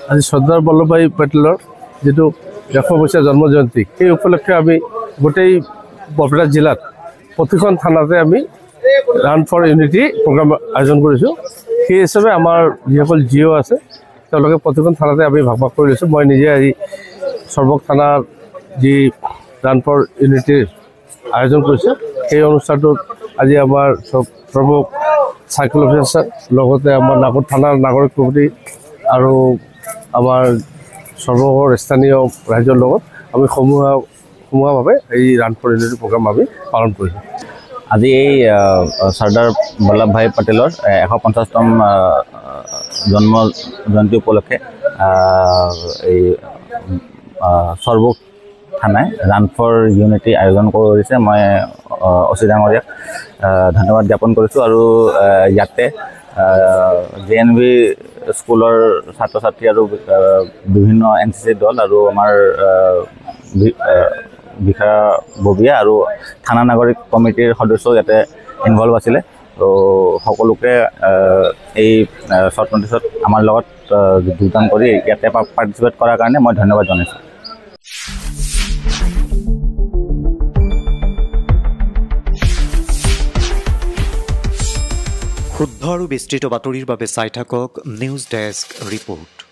আজি চৰ্দাৰ বল্লভভাই পেটেলৰ যেটো 100 বছৰীয়া জন্ম জয়ন্তী এই উপলক্ষে আমি গোটেই বৰপেটা জিলাত প্ৰতিখন থানাতে আমি ৰান ফৰ ইউনিটি প্ৰগ্ৰাম আয়োজন কৰিছোঁ সেই হিচাপে আমাৰ যিসকল জিঅ' আছে তেওঁলোকে প্ৰতিখন থানাতে আমি ভাগ ভাগ কৰি লৈছোঁ মই নিজে আজি সৰ্বক থানাৰ যি ৰান ফৰ ইউনিটিৰ আয়োজন কৰিছে সেই অনুষ্ঠানটোত আজি আমাৰ প্ৰমুখ সাৰ্কেল অফিচাৰ লগতে আমাৰ নাগৰ থানাৰ নাগৰিক কমিটি আৰু আমাৰ সৰ্বকৰ স্থানীয় ৰাজ্যৰ লগত আমি সমূহীয়াভাৱে এই ৰান ফৰ ইউনিটি প্ৰগ্ৰাম আমি পালন কৰিছোঁ আজি এই চৰ্দাৰ বল্লভভাই পেটেলৰ 150তম জন্ম জয়ন্তী উপলক্ষে এই সৰ্বক থানায় ৰান ফৰ ইউনিটি আয়োজন কৰিছে মই অচি ডাঙৰীয়াক ধন্যবাদ জ্ঞাপন কৰিছোঁ আৰু ইয়াতে জেএনভি স্কুলৰ ছাত্ৰ ছাত্ৰী আৰু বিভিন্ন এনচিচি দল আৰু আমাৰ বিষয়াববীয়া আৰু থানা নাগৰিক কমিটিৰ সদস্য ইয়াতে ইনভলভ আছিলে তো সকলোকে এই শ্বৰ্ট নটিছত আমাৰ লগত যোগদান কৰি ইয়াতে পাৰ্টিচিপেট কৰাৰ কাৰণে মই ধন্যবাদ জনাইছোঁ শুদ্ধ আৰু বিস্তৃত বাতৰিৰ বাবে চাই থাকক নিউজ ডেস্ক ৰিপোৰ্ট।